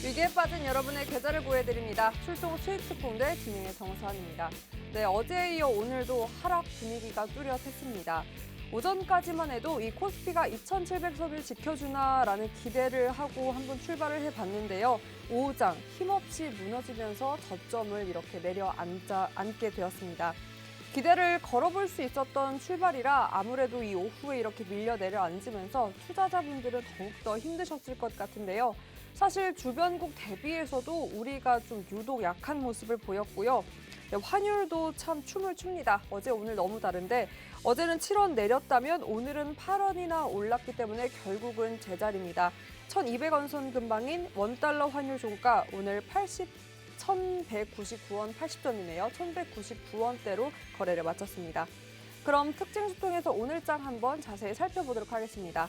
위기에 빠진 여러분의 계좌를 구해드립니다. 출동 수익 특공대 진행의 정서환입니다. 네, 어제에 이어 오늘도 하락 분위기가 뚜렷했습니다. 오전까지만 해도 이 코스피가 2,700선을 지켜주나라는 기대를 하고 한번 출발을 해봤는데요. 오후장 힘없이 무너지면서 저점을 이렇게 내려앉게 되었습니다. 기대를 걸어볼 수 있었던 출발이라 아무래도 이 오후에 이렇게 밀려 내려앉으면서 투자자분들은 더욱더 힘드셨을 것 같은데요. 사실 주변국 대비해서도 우리가 좀 유독 약한 모습을 보였고요. 환율도 참 춤을 춥니다. 어제 오늘 너무 다른데 어제는 7원 내렸다면 오늘은 8원이나 올랐기 때문에 결국은 제자리입니다. 1,200원 선 근방인 원달러 환율 종가 오늘 1,199원 80전이네요. 1,199원대로 거래를 마쳤습니다. 그럼 특징 수통에서 오늘장 한번 자세히 살펴보도록 하겠습니다.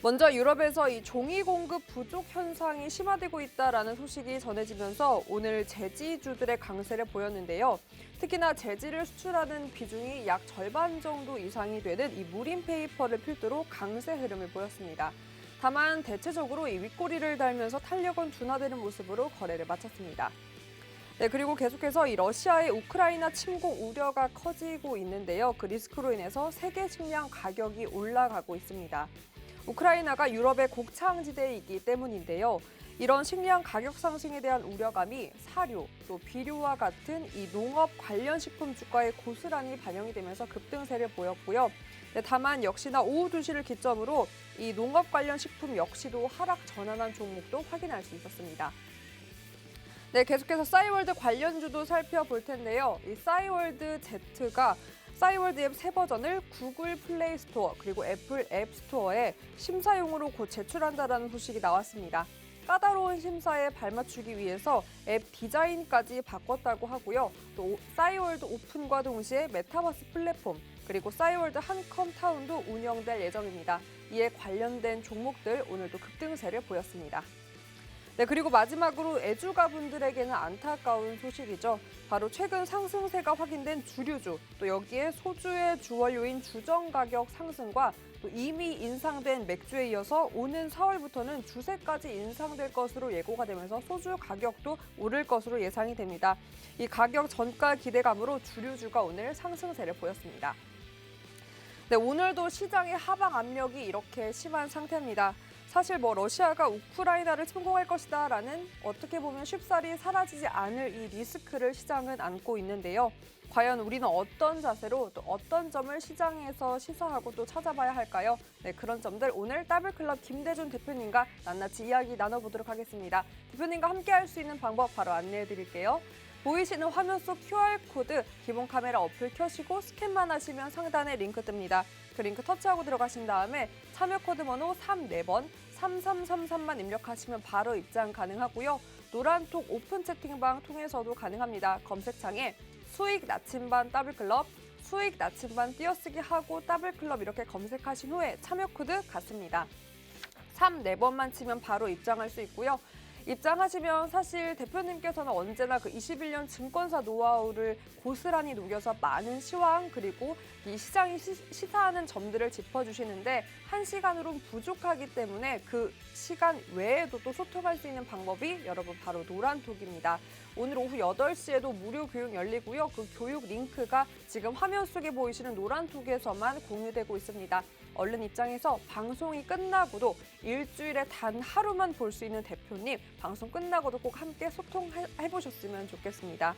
먼저 유럽에서 이 종이 공급 부족 현상이 심화되고 있다라는 소식이 전해지면서 오늘 제지주들의 강세를 보였는데요. 특히나 제지를 수출하는 비중이 약 절반 정도 이상이 되는 이 무림 페이퍼를 필두로 강세 흐름을 보였습니다. 다만 대체적으로 이 윗꼬리를 달면서 탄력은 둔화되는 모습으로 거래를 마쳤습니다. 네, 그리고 계속해서 이 러시아의 우크라이나 침공 우려가 커지고 있는데요. 그 리스크로 인해서 세계 식량 가격이 올라가고 있습니다. 우크라이나가 유럽의 곡창지대이기 때문인데요. 이런 식량 가격 상승에 대한 우려감이 사료, 또 비료와 같은 이 농업 관련 식품 주가에 고스란히 반영이 되면서 급등세를 보였고요. 네, 다만 역시나 오후 2시를 기점으로 이 농업 관련 식품 역시도 하락 전환한 종목도 확인할 수 있었습니다. 네, 계속해서 싸이월드 관련주도 살펴볼 텐데요. 이 싸이월드 Z가 싸이월드 앱 새 버전을 구글 플레이 스토어 그리고 애플 앱 스토어에 심사용으로 곧 제출한다는 소식이 나왔습니다. 까다로운 심사에 발맞추기 위해서 앱 디자인까지 바꿨다고 하고요. 또 싸이월드 오픈과 동시에 메타버스 플랫폼 그리고 싸이월드 한컴타운도 운영될 예정입니다. 이에 관련된 종목들 오늘도 급등세를 보였습니다. 네, 그리고 마지막으로 애주가분들에게는 안타까운 소식이죠. 바로 최근 상승세가 확인된 주류주, 또 여기에 소주의 주원료인 주정 가격 상승과 또 이미 인상된 맥주에 이어서 오는 4월부터는 주세까지 인상될 것으로 예고가 되면서 소주 가격도 오를 것으로 예상이 됩니다. 이 가격 전가 기대감으로 주류주가 오늘 상승세를 보였습니다. 네, 오늘도 시장의 하방 압력이 이렇게 심한 상태입니다. 사실 러시아가 우크라이나를 침공할 것이다라는 어떻게 보면 쉽사리 사라지지 않을 이 리스크를 시장은 안고 있는데요. 과연 우리는 어떤 자세로 또 어떤 점을 시장에서 시사하고 또 찾아봐야 할까요? 네, 그런 점들 오늘 더블클럽 김대준 대표님과 낱낱이 이야기 나눠보도록 하겠습니다. 대표님과 함께 할 수 있는 방법 바로 안내해 드릴게요. 보이시는 화면 속 QR코드 기본 카메라 어플 켜시고 스캔만 하시면 상단에 링크 뜹니다. 그 링크 터치하고 들어가신 다음에 참여 코드 번호 34번 3333만 입력하시면 바로 입장 가능하고요. 노란톡 오픈 채팅방 통해서도 가능합니다. 검색창에 수익 나침반 더블클럽, 수익 나침반 띄어쓰기 하고 더블클럽 이렇게 검색하신 후에 참여 코드 같습니다. 34번만 치면 바로 입장할 수 있고요. 입장하시면 사실 대표님께서는 언제나 그 21년 증권사 노하우를 고스란히 녹여서 많은 시황 그리고 이 시장이 시사하는 점들을 짚어주시는데 1시간으로는 부족하기 때문에 그 시간 외에도 또 소통할 수 있는 방법이 여러분 바로 노란톡입니다. 오늘 오후 8시에도 무료 교육 열리고요. 그 교육 링크가 지금 화면 속에 보이시는 노란톡에서만 공유되고 있습니다. 얼른 입장해서 방송이 끝나고도 일주일에 단 하루만 볼 수 있는 대표님, 방송 끝나고도 꼭 함께 소통해보셨으면 좋겠습니다.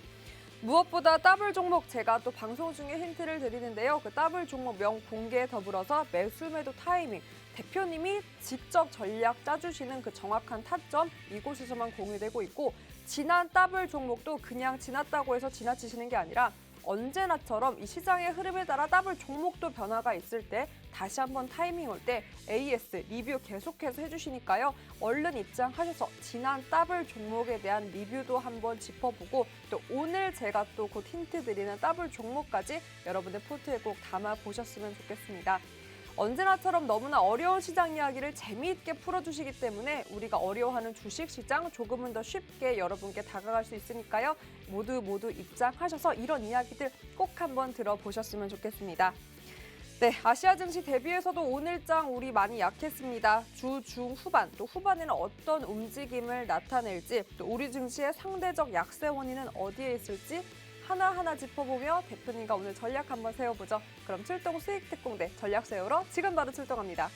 무엇보다 더블 종목 제가 또 방송 중에 힌트를 드리는데요. 그 더블 종목명 공개에 더불어서 매수 매도 타이밍, 대표님이 직접 전략 짜주시는 그 정확한 타점 이곳에서만 공유되고 있고 지난 더블 종목도 그냥 지났다고 해서 지나치시는 게 아니라 언제나처럼 이 시장의 흐름에 따라 더블 종목도 변화가 있을 때 다시 한번 타이밍 올 때 AS 리뷰 계속해서 해주시니까요. 얼른 입장하셔서 지난 더블 종목에 대한 리뷰도 한번 짚어보고 또 오늘 제가 또 곧 힌트 드리는 더블 종목까지 여러분의 포트에 꼭 담아보셨으면 좋겠습니다. 언제나처럼 너무나 어려운 시장 이야기를 재미있게 풀어주시기 때문에 우리가 어려워하는 주식시장 조금은 더 쉽게 여러분께 다가갈 수 있으니까요. 모두 입장하셔서 이런 이야기들 꼭 한번 들어보셨으면 좋겠습니다. 네, 아시아 증시 대비해서도 오늘장 우리 많이 약했습니다. 주 중후반 또 후반에는 어떤 움직임을 나타낼지 또 우리 증시의 상대적 약세 원인은 어디에 있을지 하나하나 짚어보며 대표님과 오늘 전략 한번 세워보죠. 그럼 출동 수익특공대 전략 세우러 지금 바로 출동합니다.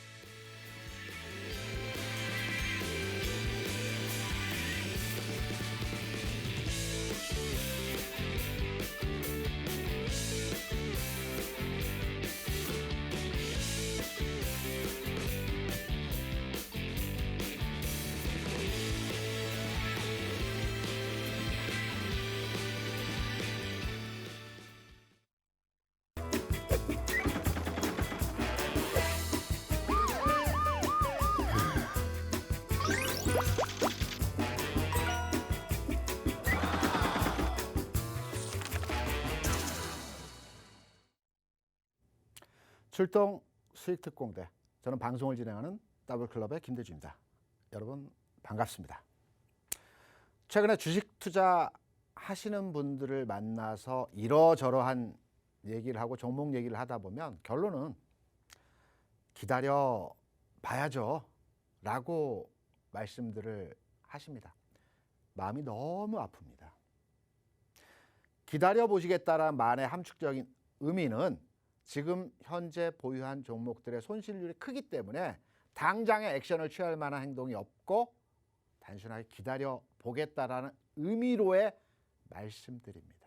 출동 수익특공대. 저는 방송을 진행하는 더블클럽의 김대주입니다. 여러분 반갑습니다. 최근에 주식 투자 하시는 분들을 만나서 이러저러한 얘기를 하고 종목 얘기를 하다 보면 결론은 기다려 봐야죠 라고 말씀들을 하십니다. 마음이 너무 아픕니다. 기다려 보시겠다라는 말의 함축적인 의미는 지금 현재 보유한 종목들의 손실률이 크기 때문에 당장의 액션을 취할 만한 행동이 없고 단순하게 기다려 보겠다라는 의미로의 말씀드립니다.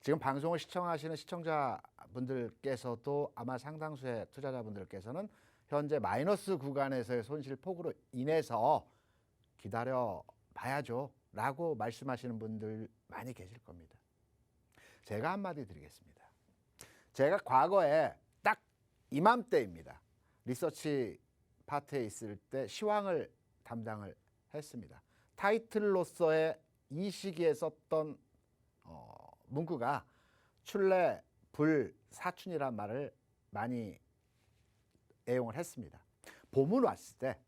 지금 방송을 시청하시는 시청자분들께서도 아마 상당수의 투자자분들께서는 현재 마이너스 구간에서의 손실 폭으로 인해서 기다려 봐야죠 라고 말씀하시는 분들 많이 계실 겁니다. 제가 한마디 드리겠습니다. 제가 과거에 딱 이맘때입니다. 리서치 파트에 있을 때 시황을 담당을 했습니다. 타이틀로서의 이 시기에 썼던 문구가 출래 불사춘이란 말을 많이 애용을 했습니다. 봄은 왔을 때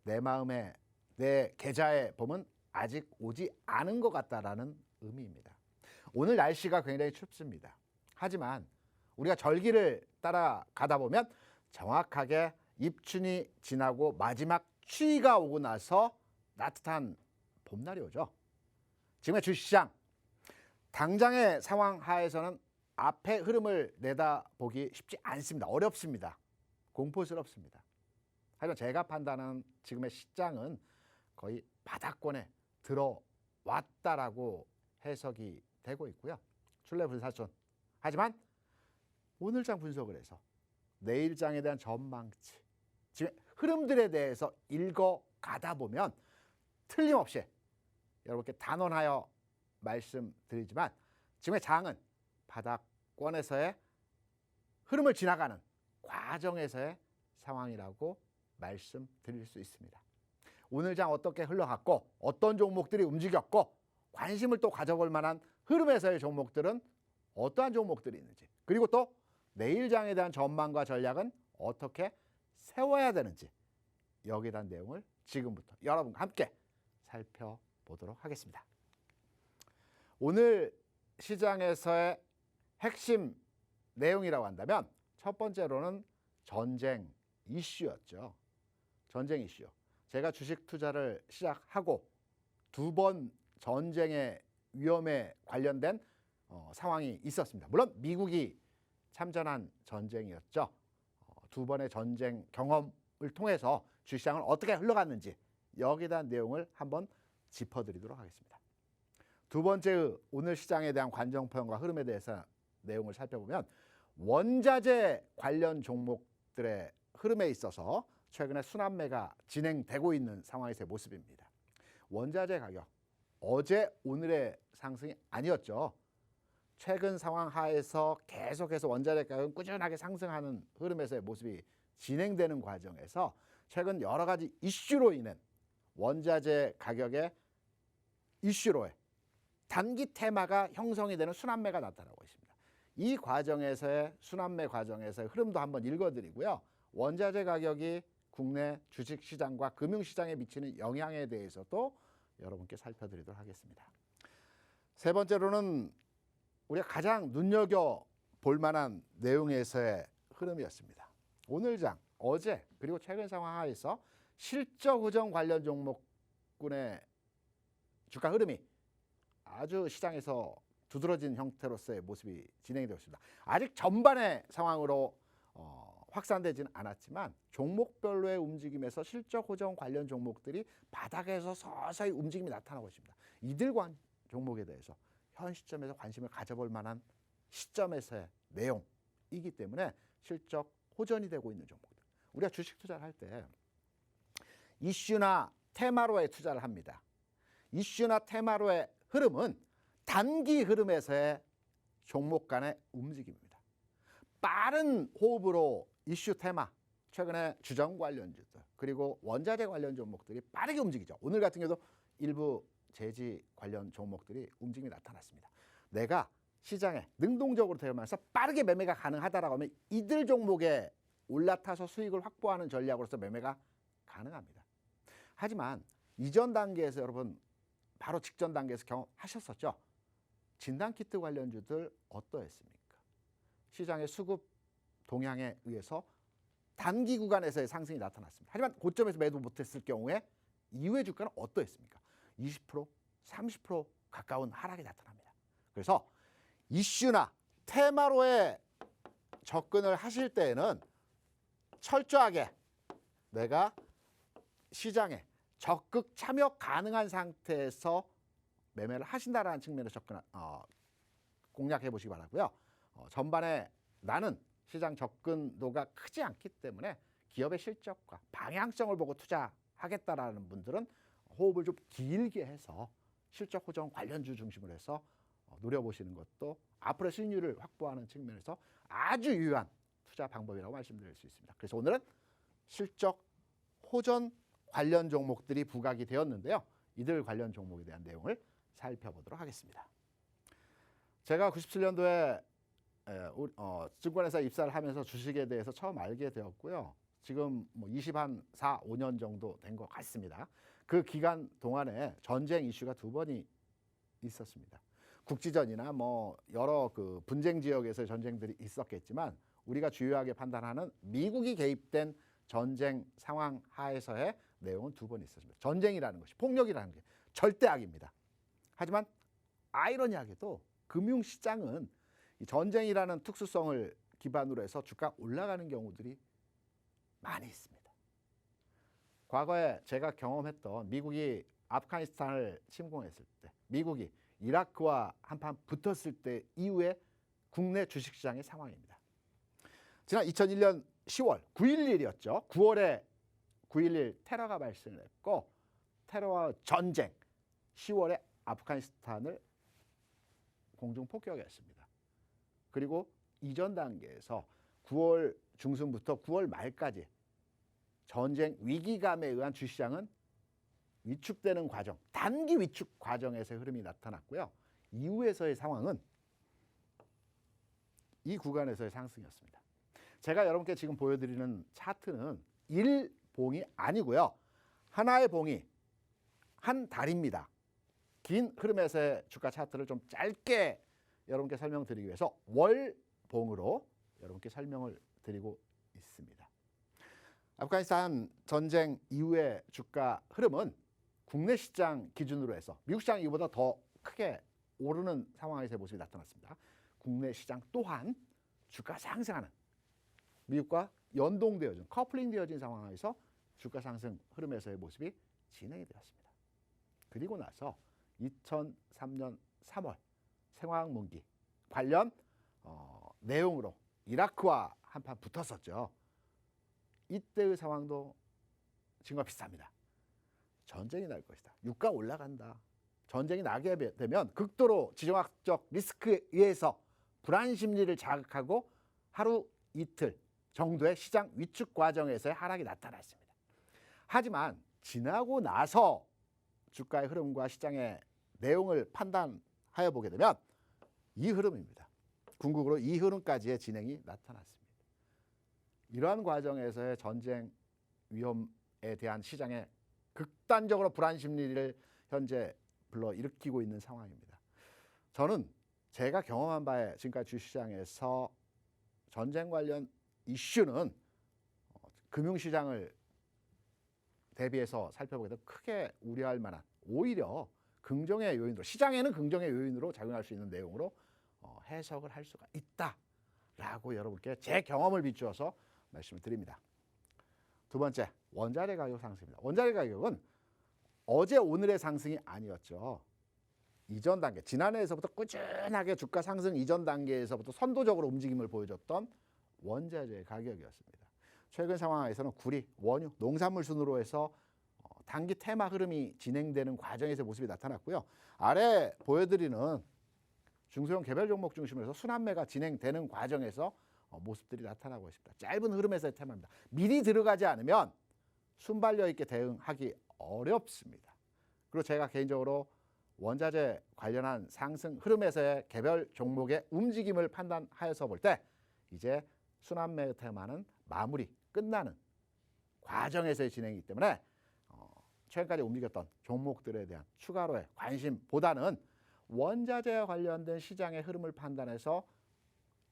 내 마음에 내 계좌의 봄은 아직 오지 않은 것 같다라는 의미입니다. 오늘 날씨가 굉장히 춥습니다. 하지만 우리가 절기를 따라가다 보면 정확하게 입춘이 지나고 마지막 추위가 오고 나서 따뜻한 봄날이 오죠. 지금의 주식시장 당장의 상황 하에서는 앞의 흐름을 내다보기 쉽지 않습니다. 어렵습니다. 공포스럽습니다. 하지만 제가 판단하는 지금의 시장은 거의 바닥권에 들어왔다라고 해석이 되고 있고요. 출래불사춘. 하지만 오늘장 분석을 해서 내일장에 대한 전망치, 지금 흐름들에 대해서 읽어가다 보면 틀림없이 여러분께 단언하여 말씀드리지만 지금의 장은 바닥권에서의 흐름을 지나가는 과정에서의 상황이라고 말씀드릴 수 있습니다. 오늘 장 어떻게 흘러갔고 어떤 종목들이 움직였고 관심을 또 가져볼 만한 흐름에서의 종목들은 어떠한 종목들이 있는지, 그리고 또 내일장에 대한 전망과 전략은 어떻게 세워야 되는지, 여기에 대한 내용을 지금부터 여러분과 함께 살펴보도록 하겠습니다. 오늘 시장에서의 핵심 내용이라고 한다면 첫 번째로는 전쟁 이슈였죠. 전쟁 이슈. 제가 주식 투자를 시작하고 두 번 전쟁의 위험에 관련된 상황이 있었습니다. 물론 미국이 참전한 전쟁이었죠. 두 번의 전쟁 경험을 통해서 주식시장은 어떻게 흘러갔는지 여기에 대한 내용을 한번 짚어드리도록 하겠습니다. 두 번째 오늘 시장에 대한 관정평과 흐름에 대해서 내용을 살펴보면 원자재 관련 종목들의 흐름에 있어서 최근에 순환매가 진행되고 있는 상황에서의 모습입니다. 원자재 가격, 어제 오늘의 상승이 아니었죠. 최근 상황 하에서 계속해서 원자재 가격은 꾸준하게 상승하는 흐름에서의 모습이 진행되는 과정에서 최근 여러 가지 이슈로 인한 원자재 가격의 이슈로의 단기 테마가 형성이 되는 순환매가 나타나고 있습니다. 이 과정에서의 순환매 과정에서의 흐름도 한번 읽어드리고요. 원자재 가격이 국내 주식시장과 금융시장에 미치는 영향에 대해서도 여러분께 살펴드리도록 하겠습니다. 세 번째로는 우리가 가장 눈여겨볼 만한 내용에서의 흐름이었습니다. 오늘 장, 어제 그리고 최근 상황 하에서 실적 호정 관련 종목군의 주가 흐름이 아주 시장에서 두드러진 형태로서의 모습이 진행이 되고 있습니다. 아직 전반의 상황으로 확산되지는 않았지만 종목별로의 움직임에서 실적 호정 관련 종목들이 바닥에서 서서히 움직임이 나타나고 있습니다. 이들 종목에 대해서 현 시점에서 관심을 가져볼 만한 시점에서의 내용이기 때문에 실적 호전이 되고 있는 종목들. 우리가 주식 투자를 할 때 이슈나 테마로에 투자를 합니다. 이슈나 테마로의 흐름은 단기 흐름에서의 종목 간의 움직임입니다. 빠른 호흡으로 이슈 테마, 최근에 주정 관련주들 그리고 원자재 관련 종목들이 빠르게 움직이죠. 오늘 같은 경우도 일부 제지 관련 종목들이 움직임이 나타났습니다. 내가 시장에 능동적으로 대응하면서 빠르게 매매가 가능하다라고 하면 이들 종목에 올라타서 수익을 확보하는 전략으로서 매매가 가능합니다. 하지만 이전 단계에서 여러분 바로 직전 단계에서 경험하셨었죠. 진단키트 관련주들 어떠했습니까? 시장의 수급 동향에 의해서 단기 구간에서의 상승이 나타났습니다. 하지만 고점에서 매도 못했을 경우에 이후의 주가는 어떠했습니까? 20%, 30% 가까운 하락이 나타납니다. 그래서 이슈나 테마로의 접근을 하실 때에는 철저하게 내가 시장에 적극 참여 가능한 상태에서 매매를 하신다라는 측면에서 공략해 보시기 바라고요. 전반에 나는 시장 접근도가 크지 않기 때문에 기업의 실적과 방향성을 보고 투자하겠다라는 분들은 호흡을 좀 길게 해서 실적 호정 관련주 중심으로 해서 노려보시는 것도 앞으로의 수익률을 확보하는 측면에서 아주 유효한 투자 방법이라고 말씀드릴 수 있습니다. 그래서 오늘은 실적 호전 관련 종목들이 부각이 되었는데요. 이들 관련 종목에 대한 내용을 살펴보도록 하겠습니다. 제가 97년도에 증권회사 입사를 하면서 주식에 대해서 처음 알게 되었고요. 지금 뭐 4, 5년 정도 된 것 같습니다. 그 기간 동안에 전쟁 이슈가 2번이 있었습니다. 국지전이나 뭐 여러 그 분쟁 지역에서의 전쟁들이 있었겠지만 우리가 주요하게 판단하는 미국이 개입된 전쟁 상황 하에서의 내용은 2번 있었습니다. 전쟁이라는 것이 폭력이라는 게 절대 악입니다. 하지만 아이러니하게도 금융시장은 이 전쟁이라는 특수성을 기반으로 해서 주가 올라가는 경우들이 많이 있습니다. 과거에 제가 경험했던 미국이 아프가니스탄을 침공했을 때, 미국이 이라크와 한판 붙었을 때 이후에 국내 주식시장의 상황입니다. 지난 2001년 10월 9.11이었죠. 9월에 9.11 테러가 발생했고 테러와 전쟁 10월에 아프가니스탄을 공중 폭격했습니다. 그리고 이전 단계에서 9월 중순부터 9월 말까지 전쟁 위기감에 의한 주시장은 위축되는 과정, 단기 위축 과정에서의 흐름이 나타났고요. 이후에서의 상황은 이 구간에서의 상승이었습니다. 제가 여러분께 지금 보여드리는 차트는 일봉이 아니고요. 하나의 봉이 한 달입니다. 긴 흐름에서의 주가 차트를 좀 짧게 여러분께 설명드리기 위해서 월봉으로 여러분께 설명을 드리고 있습니다. 아프가니스탄 전쟁 이후의 주가 흐름은 국내 시장 기준으로 해서 미국 시장 이보다 더 크게 오르는 상황에서의 모습이 나타났습니다. 국내 시장 또한 주가 상승하는 미국과 연동되어진 커플링되어진 상황에서 주가 상승 흐름에서의 모습이 진행이 되었습니다. 그리고 나서 2003년 3월 생화학문기 관련 내용으로 이라크와 한판 붙었었죠. 이때의 상황도 지금과 비슷합니다. 전쟁이 날 것이다. 유가 올라간다. 전쟁이 나게 되면 극도로 지정학적 리스크에 의해서 불안 심리를 자극하고 하루 이틀 정도의 시장 위축 과정에서의 하락이 나타났습니다. 하지만 지나고 나서 주가의 흐름과 시장의 내용을 판단하여 보게 되면 이 흐름입니다. 궁극으로 이 흐름까지의 진행이 나타났습니다. 이러한 과정에서의 전쟁 위험에 대한 시장의 극단적으로 불안 심리를 현재 불러일으키고 있는 상황입니다. 저는 제가 경험한 바에 지금까지 주식시장에서 전쟁 관련 이슈는 금융시장을 대비해서 살펴보게 되면 크게 우려할 만한, 오히려 긍정의 요인으로, 시장에는 긍정의 요인으로 작용할 수 있는 내용으로 해석을 할 수가 있다라고 여러분께 제 경험을 비추어서 말씀을 드립니다. 두 번째, 원자재 가격 상승입니다. 원자재 가격은 어제 오늘의 상승이 아니었죠. 이전 단계, 지난해에서부터 꾸준하게 주가 상승 이전 단계에서부터 선도적으로 움직임을 보여줬던 원자재 가격이었습니다. 최근 상황에서는 구리, 원유, 농산물 순으로 해서 단기 테마 흐름이 진행되는 과정에서 모습이 나타났고요. 아래 보여드리는 중소형 개별 종목 중심으로 해서 순환매가 진행되는 과정에서 모습들이 나타나고 있습니다. 짧은 흐름에서의 테마입니다. 미리 들어가지 않으면 순발력 있게 대응하기 어렵습니다. 그리고 제가 개인적으로 원자재 관련한 상승 흐름에서의 개별 종목의 움직임을 판단하여서 볼 때 이제 순환매 테마는 마무리, 끝나는 과정에서의 진행이기 때문에 최근까지 움직였던 종목들에 대한 추가로의 관심보다는 원자재와 관련된 시장의 흐름을 판단해서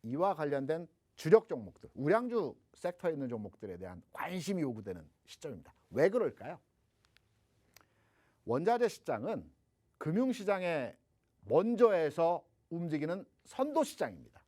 이와 관련된 주력 종목들, 우량주 섹터에 있는 종목들에 대한 관심이 요구되는 시점입니다. 왜 그럴까요? 원자재 시장은 금융시장에 먼저에서 움직이는 선도시장입니다.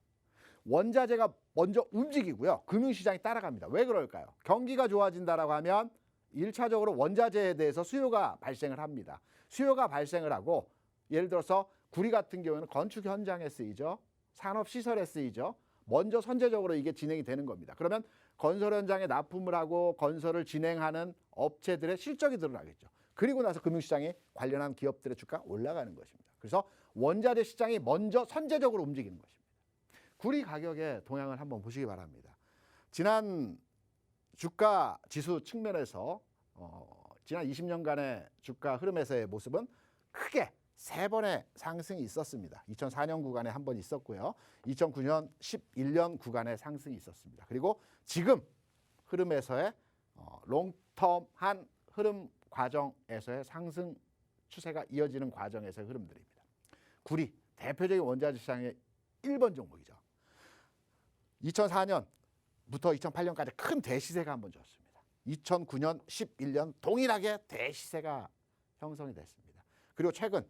원자재가 먼저 움직이고요. 금융시장이 따라갑니다. 왜 그럴까요? 경기가 좋아진다라고 하면 1차적으로 원자재에 대해서 수요가 발생을 합니다. 수요가 발생을 하고 예를 들어서 구리 같은 경우에는 건축 현장에 쓰이죠. 산업시설에 쓰이죠. 먼저 선제적으로 이게 진행이 되는 겁니다. 그러면 건설 현장에 납품을 하고 건설을 진행하는 업체들의 실적이 드러나겠죠. 그리고 나서 금융시장에 관련한 기업들의 주가가 올라가는 것입니다. 그래서 원자재 시장이 먼저 선제적으로 움직이는 것입니다. 구리 가격의 동향을 한번 보시기 바랍니다. 지난 주가 지수 측면에서 지난 20년간의 주가 흐름에서의 모습은 크게 세 번의 상승이 있었습니다. 2004년 구간에 한 번 있었고요. 2009년, 11년 구간에 상승이 있었습니다. 그리고 지금 흐름에서의 롱텀한 흐름 과정에서의 상승 추세가 이어지는 과정에서의 흐름들입니다. 구리, 대표적인 원자재 시장의 1번 종목이죠. 2004년부터 2008년까지 큰 대시세가 한번 졌습니다. 2009년, 11년 동일하게 대시세가 형성이 됐습니다. 그리고 최근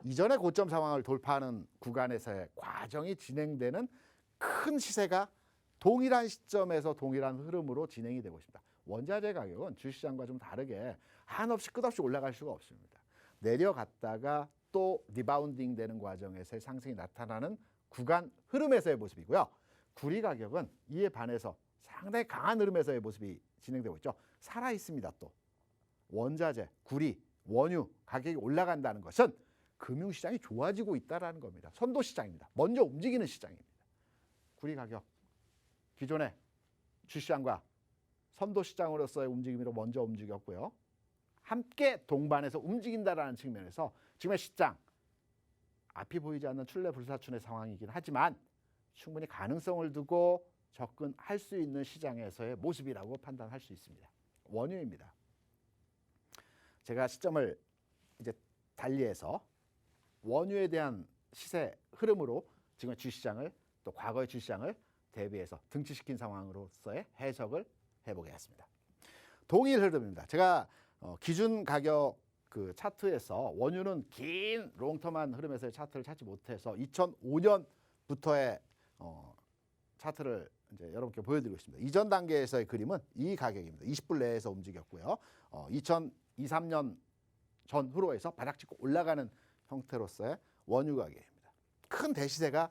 이전의 고점 상황을 돌파하는 구간에서의 과정이 진행되는 큰 시세가 동일한 시점에서 동일한 흐름으로 진행이 되고 있습니다. 원자재 가격은 주시장과 좀 다르게 한없이 끝없이 올라갈 수가 없습니다. 내려갔다가 또 리바운딩 되는 과정에서의 상승이 나타나는 구간 흐름에서의 모습이고요. 구리 가격은 이에 반해서 상당히 강한 흐름에서의 모습이 진행되고 있죠. 살아 있습니다. 또 원자재, 구리, 원유 가격이 올라간다는 것은 금융시장이 좋아지고 있다는 겁니다. 선도시장입니다. 먼저 움직이는 시장입니다. 구리 가격, 기존의 주시장과 선도시장으로서의 움직임으로 먼저 움직였고요. 함께 동반해서 움직인다는 측면에서 지금의 시장, 앞이 보이지 않는 출래불사춘의 상황이긴 하지만 충분히 가능성을 두고 접근할 수 있는 시장에서의 모습이라고 판단할 수 있습니다. 원유입니다. 제가 시점을 이제 달리해서 원유에 대한 시세 흐름으로 지금 주시장을 또 과거의 주시장을 대비해서 등치시킨 상황으로서의 해석을 해보겠습니다. 동일 흐름입니다. 제가 기준 가격 그 차트에서 원유는 긴 롱텀한 흐름에서의 차트를 찾지 못해서 2005년부터의 차트를 이제 여러분께 보여드리고 있습니다. 이전 단계에서의 그림은 이 가격입니다. 20불 내에서 움직였고요. 2023년 전후로 해서 바닥 찍고 올라가는 형태로서의 원유 가격입니다. 큰 대시세가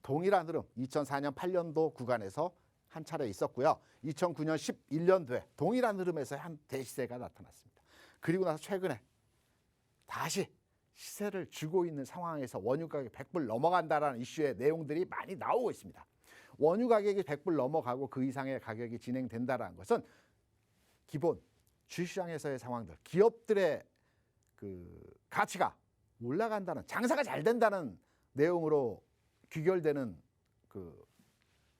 동일한 흐름 2004년 8년도 구간에서 한 차례 있었고요. 2009년 11년도에 동일한 흐름에서 한 대시세가 나타났습니다. 그리고 나서 최근에 다시 시세를 주고 있는 상황에서 원유 가격이 100불 넘어간다라는 이슈의 내용들이 많이 나오고 있습니다. 원유 가격이 100불 넘어가고 그 이상의 가격이 진행된다는 것은 기본 주시장에서의 상황들, 기업들의 그 가치가 올라간다는, 장사가 잘 된다는 내용으로 귀결되는 그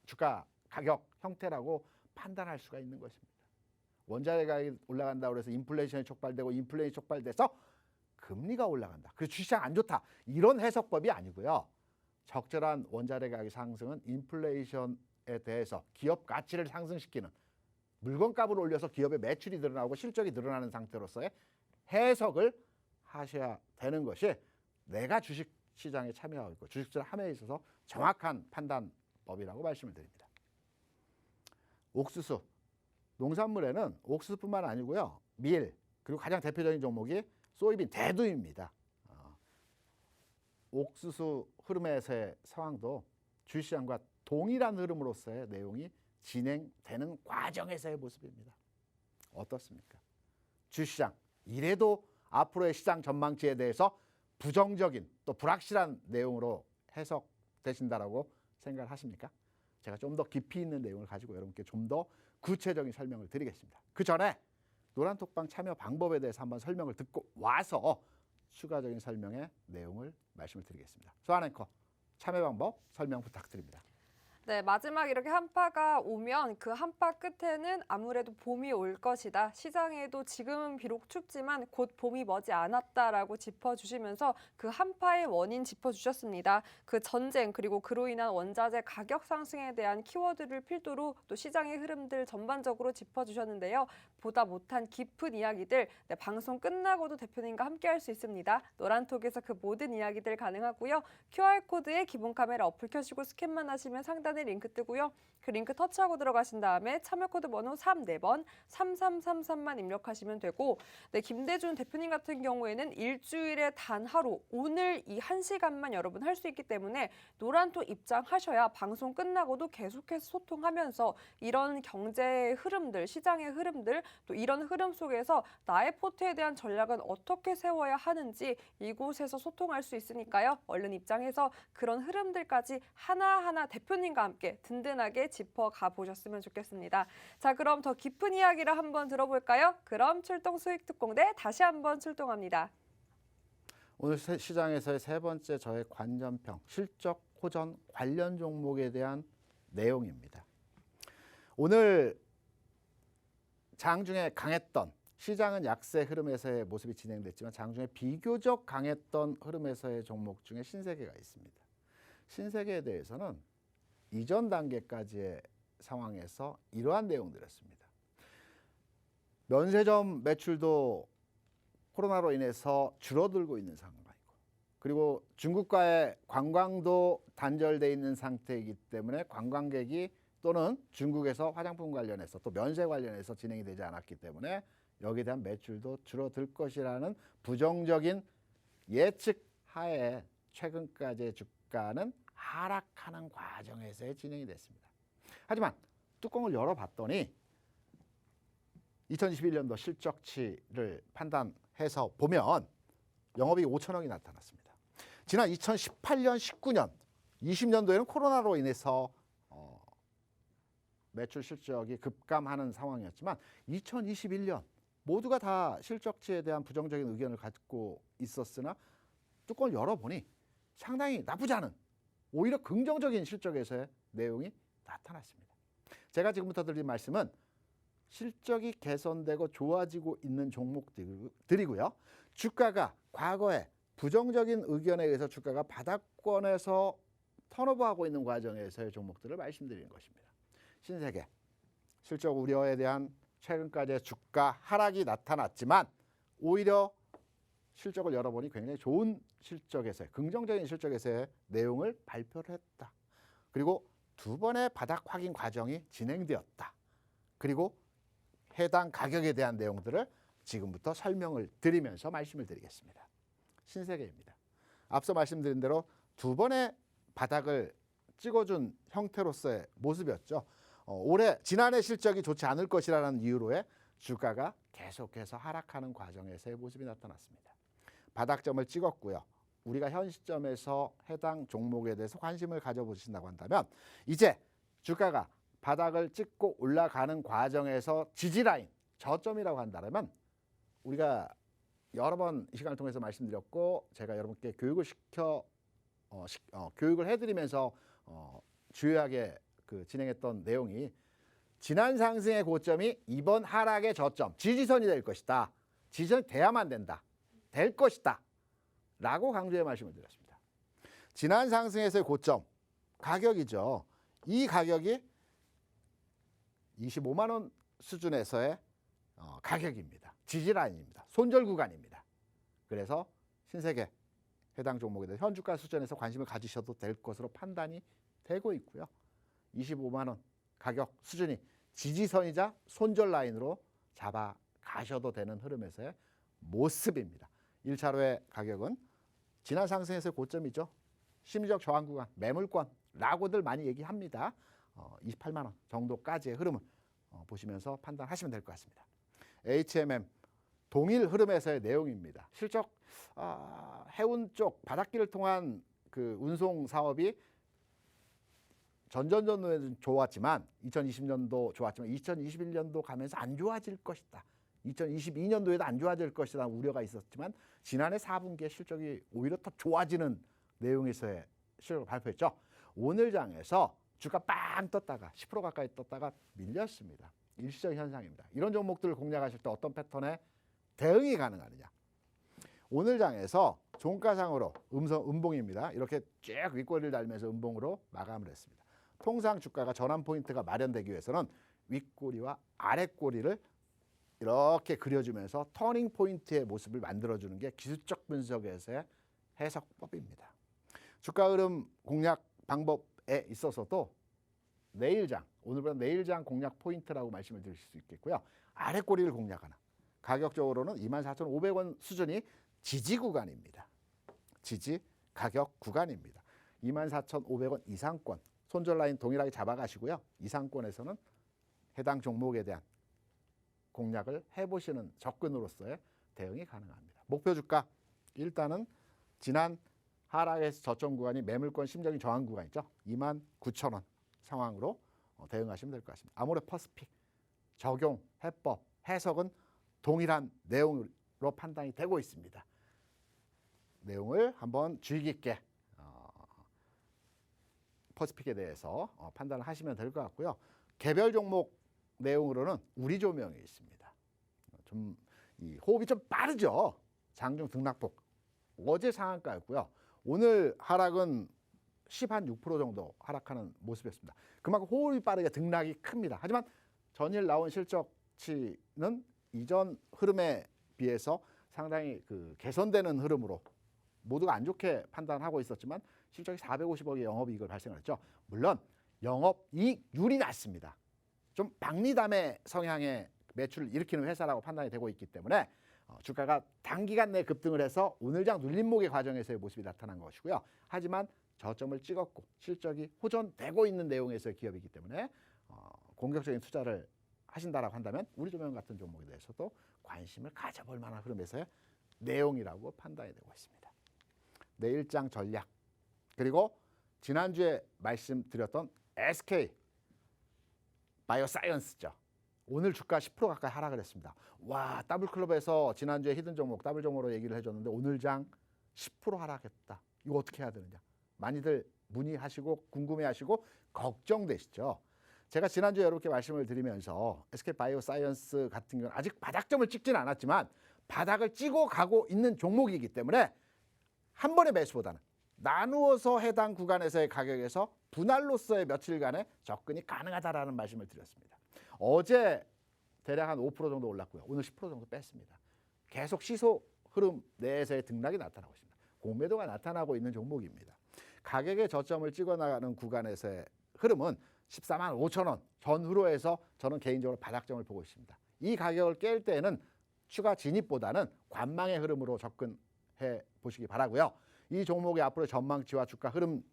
주가 가격 형태라고 판단할 수가 있는 것입니다. 원자재 가격이 올라간다고 해서 인플레이션이 촉발되고 인플레이션이 촉발돼서 금리가 올라간다. 그래서 주시장 안 좋다. 이런 해석법이 아니고요. 적절한 원자재 가격 상승은 인플레이션에 대해서 기업 가치를 상승시키는 물건값을 올려서 기업의 매출이 늘어나고 실적이 늘어나는 상태로서의 해석을 하셔야 되는 것이 내가 주식시장에 참여하고 있고 주식시장 함에 있어서 정확한 판단법이라고 말씀을 드립니다. 옥수수, 농산물에는 옥수수뿐만 아니고요. 밀, 그리고 가장 대표적인 종목이 소이빈, 대두입니다. 옥수수 흐름에서의 상황도 주식시장과 동일한 흐름으로서의 내용이 진행되는 과정에서의 모습입니다. 어떻습니까? 주식시장, 이래도 앞으로의 시장 전망치에 대해서 부정적인 또 불확실한 내용으로 해석되신다라고 생각을 하십니까? 제가 좀 더 깊이 있는 내용을 가지고 여러분께 좀 더 구체적인 설명을 드리겠습니다. 그 전에 노란톡방 참여 방법에 대해서 한번 설명을 듣고 와서 추가적인 설명의 내용을 말씀을 드리겠습니다. 소환 앵커, 참여 방법 설명 부탁드립니다. 네, 마지막 이렇게 한파가 오면 그 한파 끝에는 아무래도 봄이 올 것이다. 시장에도 지금은 비록 춥지만 곧 봄이 머지 않았다라고 짚어주시면서 그 한파의 원인 짚어주셨습니다. 그 전쟁 그리고 그로 인한 원자재 가격 상승에 대한 키워드를 필두로 또 시장의 흐름들 전반적으로 짚어주셨는데요. 보다 못한 깊은 이야기들 방송 끝나고도 대표님과 함께할 수 있습니다. 노란톡에서 그 모든 이야기들 가능하고요. QR코드에 기본 카메라 어플 켜시고 스캔만 하시면 상단에 링크 뜨고요. 그 링크 터치하고 들어가신 다음에 참여코드 번호 34번 3333만 입력하시면 되고 네, 김대준 대표님 같은 경우에는 일주일에 단 하루 오늘 이 1시간만 여러분 할 수 있기 때문에 노란톡 입장하셔야 방송 끝나고도 계속해서 소통하면서 이런 경제의 흐름들, 시장의 흐름들 또 이런 흐름 속에서 나의 포트에 대한 전략은 어떻게 세워야 하는지 이곳에서 소통할 수 있으니까요. 얼른 입장해서 그런 흐름들까지 하나하나 대표님과 함께 든든하게 짚어가 보셨으면 좋겠습니다. 자, 그럼 더 깊은 이야기를 한번 들어볼까요? 그럼 출동 수익특공대 다시 한번 출동합니다. 오늘 시장에서의 세 번째 저의 관전평, 실적 호전 관련 종목에 대한 내용입니다. 오늘 장중에 강했던 시장은 약세 흐름에서의 모습이 진행됐지만 장중에 비교적 강했던 흐름에서의 종목 중에 신세계가 있습니다. 신세계에 대해서는 이전 단계까지의 상황에서 이러한 내용들이었습니다. 면세점 매출도 코로나로 인해서 줄어들고 있는 상황이고 그리고 중국과의 관광도 단절돼 있는 상태이기 때문에 관광객이 또는 중국에서 화장품 관련해서 또 면세 관련해서 진행이 되지 않았기 때문에 여기에 대한 매출도 줄어들 것이라는 부정적인 예측 하에 최근까지의 주가는 하락하는 과정에서 진행이 됐습니다. 하지만 뚜껑을 열어봤더니 2021년도 실적치를 판단해서 보면 영업이익 5천억이 나타났습니다. 지난 2018년, 19년, 20년도에는 코로나로 인해서 매출 실적이 급감하는 상황이었지만 2021년 모두가 다 실적치에 대한 부정적인 의견을 갖고 있었으나 뚜껑을 열어보니 상당히 나쁘지 않은 오히려 긍정적인 실적에서의 내용이 나타났습니다. 제가 지금부터 드릴 말씀은 실적이 개선되고 좋아지고 있는 종목들이고요. 주가가 과거에 부정적인 의견에 의해서 주가가 바닥권에서 턴오버하고 있는 과정에서의 종목들을 말씀드리는 것입니다. 신세계, 실적 우려에 대한 최근까지의 주가 하락이 나타났지만 오히려 실적을 열어보니 굉장히 좋은 실적에서의 긍정적인 실적에서의 내용을 발표를 했다. 그리고 두 번의 바닥 확인 과정이 진행되었다. 그리고 해당 가격에 대한 내용들을 지금부터 설명을 드리면서 말씀을 드리겠습니다. 신세계입니다. 앞서 말씀드린 대로 두 번의 바닥을 찍어준 형태로서의 모습이었죠. 지난해 실적이 좋지 않을 것이라는 이유로의 주가가 계속해서 하락하는 과정에서의 모습이 나타났습니다. 바닥점을 찍었고요. 우리가 현 시점에서 해당 종목에 대해서 관심을 가져보신다고 한다면 이제 주가가 바닥을 찍고 올라가는 과정에서 지지라인, 저점이라고 한다면 우리가 여러 번 이 시간을 통해서 말씀드렸고 제가 여러분께 교육을 해드리면서 주요하게 진행했던 내용이 지난 상승의 고점이 이번 하락의 저점, 지지선이 될 것이다. 지지선이 돼야만 된다. 될 것이다. 라고 강조해 말씀을 드렸습니다. 지난 상승에서의 고점, 가격이죠. 이 가격이 25만 원 수준에서의 가격입니다. 지지 라인입니다. 손절 구간입니다. 그래서 신세계 해당 종목에 대해 현주가 수준에서 관심을 가지셔도 될 것으로 판단이 되고 있고요. 25만 원 가격 수준이 지지선이자 손절 라인으로 잡아가셔도 되는 흐름에서의 모습입니다. 1차로의 가격은 지난 상승에서의 고점이죠. 심리적 저항 구간, 매물권라고들 많이 얘기합니다. 28만 원 정도까지의 흐름을 보시면서 판단하시면 될 것 같습니다. HMM 동일 흐름에서의 내용입니다. 실적 해운 쪽 바닷길을 통한 그 운송 사업이 전전전후에는 좋았지만 2020년도 좋았지만 2021년도 가면서 안 좋아질 것이다. 2022년도에도 안 좋아질 것이라는 우려가 있었지만 지난해 4분기에 실적이 오히려 더 좋아지는 내용에서의 실적을 발표했죠. 오늘 장에서 주가 빵 떴다가 10% 가까이 떴다가 밀렸습니다. 일시적 현상입니다. 이런 종목들을 공략하실 때 어떤 패턴에 대응이 가능하느냐. 오늘 장에서 종가상으로 음봉입니다. 이렇게 쭉 윗꼬리를 달면서 음봉으로 마감을 했습니다. 통상 주가가 전환 포인트가 마련되기 위해서는 윗꼬리와 아랫꼬리를 이렇게 그려주면서 터닝 포인트의 모습을 만들어주는 게 기술적 분석에서의 해석법입니다. 주가 흐름 공략 방법에 있어서도 내일장, 오늘보다 내일장 공략 포인트라고 말씀을 드릴 수 있겠고요. 아랫꼬리를 공략하는 가격적으로는 24,500원 수준이 지지 구간입니다. 지지 가격 구간입니다. 24,500원 이상권 손절 라인 동일하게 잡아가시고요. 이상권에서는 해당 종목에 대한 공략을 해보시는 접근으로서의 대응이 가능합니다. 목표 주가 일단은 지난 하락에서 저점 구간이 매물권 심적인 저항 구간이죠. 29,000원 상황으로 대응하시면 될 것 같습니다. 아모레 퍼스픽 적용 해법 해석은 동일한 내용으로 판단이 되고 있습니다. 내용을 한번 주의 깊게 퍼스픽에 대해서 판단을 하시면 될 것 같고요. 개별 종목 내용으로는 우리 조명이 있습니다. 좀 이 호흡이 좀 빠르죠. 장중 등락폭 어제 상한가였고요. 오늘 하락은 6% 정도 하락하는 모습이었습니다. 그만큼 호흡이 빠르게 등락이 큽니다. 하지만 전일 나온 실적치는 이전 흐름에 비해서 상당히 개선되는 흐름으로 모두가 안 좋게 판단하고 있었지만 실적이 450억의 영업이익을 발생했죠. 물론 영업이익률이 낮습니다. 좀 박리담의 성향의 매출을 일으키는 회사라고 판단이 되고 있기 때문에 주가가 단기간 내에 급등을 해서 오늘장 눌림목의 과정에서의 모습이 나타난 것이고요. 하지만 저점을 찍었고 실적이 호전되고 있는 내용에서의 기업이기 때문에 공격적인 투자를 하신다라고 한다면 우리 조명 같은 종목에 대해서도 관심을 가져볼 만한 흐름에서의 내용이라고 판단이 되고 있습니다. 내일장 전략 그리고 지난주에 말씀드렸던 SK 바이오사이언스죠. 오늘 주가 10% 가까이 하락을 했습니다. 와, 더블클럽에서 지난주에 히든 종목, 더블 종목으로 얘기를 해줬는데 오늘 장 10% 하락했다. 이거 어떻게 해야 되느냐. 많이들 문의하시고 궁금해하시고 걱정되시죠. 제가 지난주에 여러분께 말씀을 드리면서 SK 바이오사이언스 같은 경우는 아직 바닥점을 찍지는 않았지만 바닥을 찍어 가고 있는 종목이기 때문에 한 번의 매수보다는 나누어서 해당 구간에서의 가격에서 분할로서의 며칠간의 접근이 가능하다라는 말씀을 드렸습니다. 어제 대략 한 5% 정도 올랐고요. 오늘 10% 정도 뺐습니다. 계속 시소 흐름 내에서의 등락이 나타나고 있습니다. 공매도가 나타나고 있는 종목입니다. 가격의 저점을 찍어나가는 구간에서의 흐름은 14만 5천 원 전후로 해서 저는 개인적으로 바닥점을 보고 있습니다. 이 가격을 깰 때에는 추가 진입보다는 관망의 흐름으로 접근해 보시기 바라고요. 이 종목의 앞으로 전망치와 주가 흐름의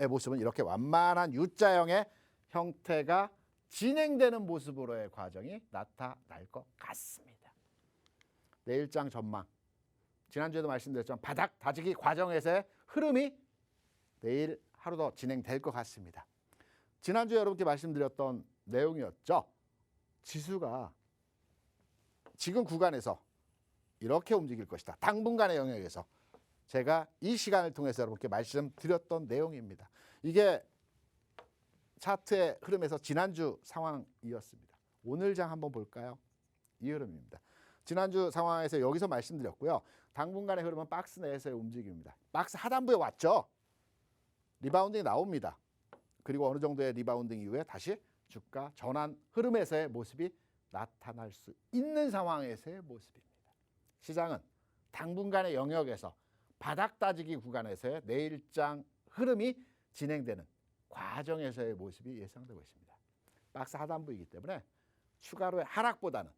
모습은 이렇게 완만한 U자형의 형태가 진행되는 모습으로의 과정이 나타날 것 같습니다. 내일장 전망. 지난주에도 말씀드렸지만 바닥 다지기 과정에서의 흐름이 내일 하루 더 진행될 것 같습니다. 지난주에 여러분께 말씀드렸던 내용이었죠. 지수가 지금 구간에서 이렇게 움직일 것이다. 당분간의 영역에서 제가 이 시간을 통해서 여러분께 말씀드렸던 내용입니다. 이게 차트의 흐름에서 지난주 상황이었습니다. 오늘 장 한번 볼까요? 이 흐름입니다. 지난주 상황에서 여기서 말씀드렸고요. 당분간의 흐름은 박스 내에서의 움직임입니다. 박스 하단부에 왔죠. 리바운딩이 나옵니다. 그리고 어느 정도의 리바운딩 이후에 다시 주가 전환 흐름에서의 모습이 나타날 수 있는 상황에서의 모습입니다. 시장은 당분간의 영역에서 바닥 따지기 구간에서의 내일장 흐름이 진행되는 과정에서의 모습이 예상되고 있습니다. 박스 하단부이기 때문에 추가로의 하락보다는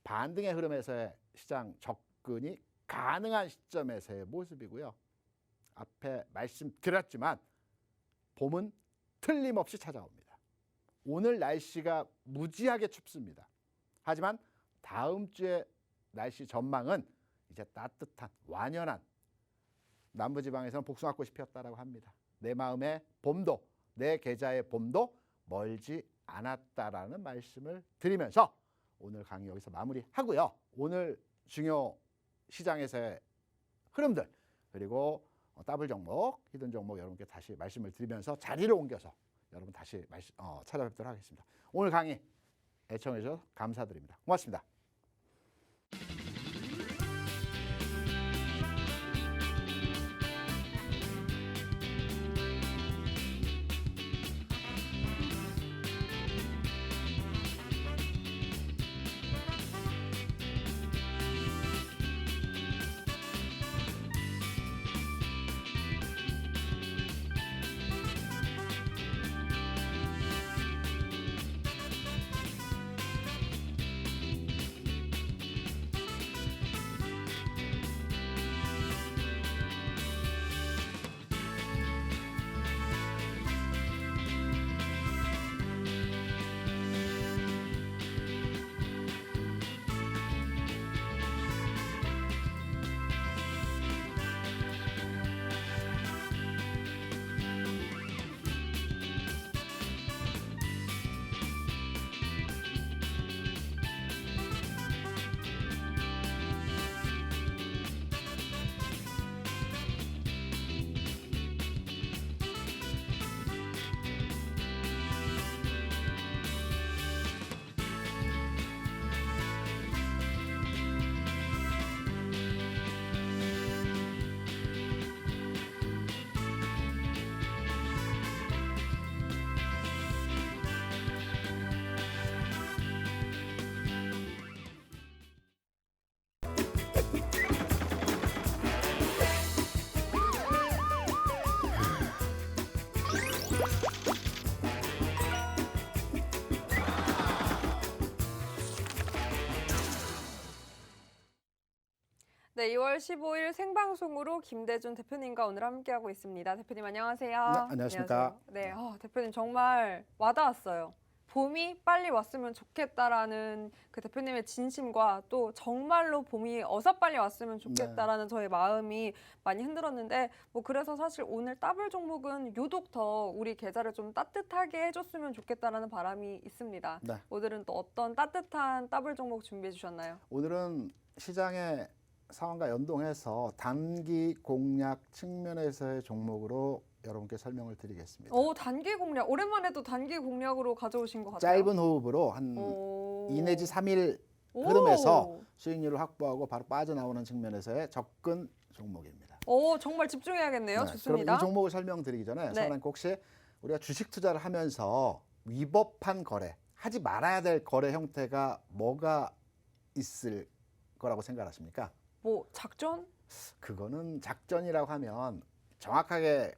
반등의 흐름에서의 시장 접근이 가능한 시점에서의 모습이고요. 앞에 말씀드렸지만 봄은 틀림없이 찾아옵니다. 오늘 날씨가 무지하게 춥습니다. 하지만 다음 주의 날씨 전망은 이제 따뜻한 완연한 남부지방에서는 복숭아꽃이 피었다라고 합니다. 내 마음의 봄도 내 계좌의 봄도 멀지 않았다라는 말씀을 드리면서 오늘 강의 여기서 마무리하고요. 오늘 중요 시장에서의 흐름들 그리고 더블 종목, 히든 종목 여러분께 다시 말씀을 드리면서 자리를 옮겨서 여러분 다시 찾아뵙도록 하겠습니다. 오늘 강의 애청해 주셔서 감사드립니다. 고맙습니다. 네, 2월 15일 생방송으로 김대준 대표님과 오늘 함께하고 있습니다. 대표님 안녕하세요. 네, 안녕하십니까. 안녕하세요. 네, 대표님 정말 와닿았어요. 봄이 빨리 왔으면 좋겠다라는 그 대표님의 진심과 또 정말로 봄이 어서 빨리 왔으면 좋겠다라는 저의 마음이 많이 흔들었는데 뭐 그래서 사실 오늘 더블 종목은 유독 더 우리 계좌를 좀 따뜻하게 해줬으면 좋겠다라는 바람이 있습니다. 네. 오늘은 또 어떤 따뜻한 더블 종목 준비해 주셨나요? 오늘은 시장의 상황과 연동해서 단기 공략 측면에서의 종목으로 여러분께 설명을 드리겠습니다. 오, 단기 공략. 오랜만에 또 단기 공략으로 가져오신 것 같아요. 짧은 호흡으로 한 오. 2 내지 3일 오. 흐름에서 수익률을 확보하고 바로 빠져나오는 측면에서의 접근 종목입니다. 오, 정말 집중해야겠네요. 네, 좋습니다. 그럼 이 종목을 설명드리기 전에 네. 사장님 혹시 우리가 주식 투자를 하면서 위법한 거래, 하지 말아야 될 거래 형태가 뭐가 있을 거라고 생각하십니까? 뭐 작전? 그거는 작전이라고 하면 정확하게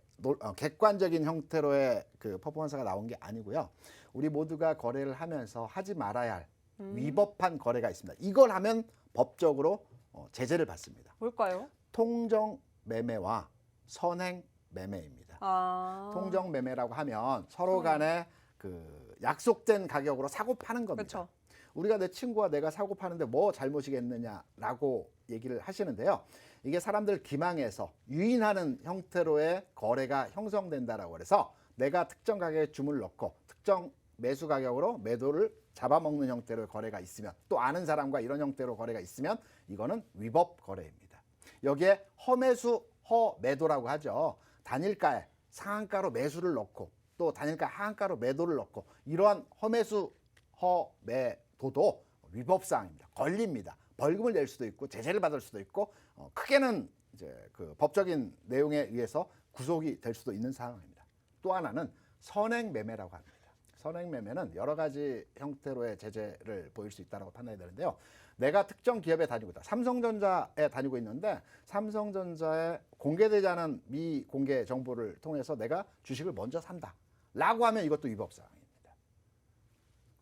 객관적인 형태로의 그 퍼포먼스가 나온 게 아니고요. 우리 모두가 거래를 하면서 하지 말아야 할 위법한 거래가 있습니다. 이걸 하면 법적으로 제재를 받습니다. 뭘까요? 통정 매매와 선행 매매입니다. 아. 통정 매매라고 하면 서로 간에 그 약속된 가격으로 사고 파는 겁니다. 그렇죠. 우리가 내 친구와 내가 사고 파는데 뭐 잘못이겠느냐라고 얘기를 하시는데요. 이게 사람들 기망해서 유인하는 형태로의 거래가 형성된다라고 해서 내가 특정 가격에 주문을 넣고 특정 매수 가격으로 매도를 잡아먹는 형태로의 거래가 있으면 또 아는 사람과 이런 형태로 거래가 있으면 이거는 위법 거래입니다. 여기에 허매수 허매도라고 하죠. 단일가에 상한가로 매수를 넣고 또 단일가 하한가로 매도를 넣고 이러한 허매수 허매도도 위법사항입니다. 걸립니다. 벌금을 낼 수도 있고 제재를 받을 수도 있고 크게는 이제 그 법적인 내용에 의해서 구속이 될 수도 있는 상황입니다. 또 하나는 선행 매매라고 합니다. 선행매매는 여러 가지 형태로의 제재를 보일 수 있다고 판단이 되는데요. 내가 특정 기업에 다니고 있다. 삼성전자에 다니고 있는데 삼성전자에 공개되지 않은 미공개 정보를 통해서 내가 주식을 먼저 산다. 라고 하면 이것도 위법사항입니다.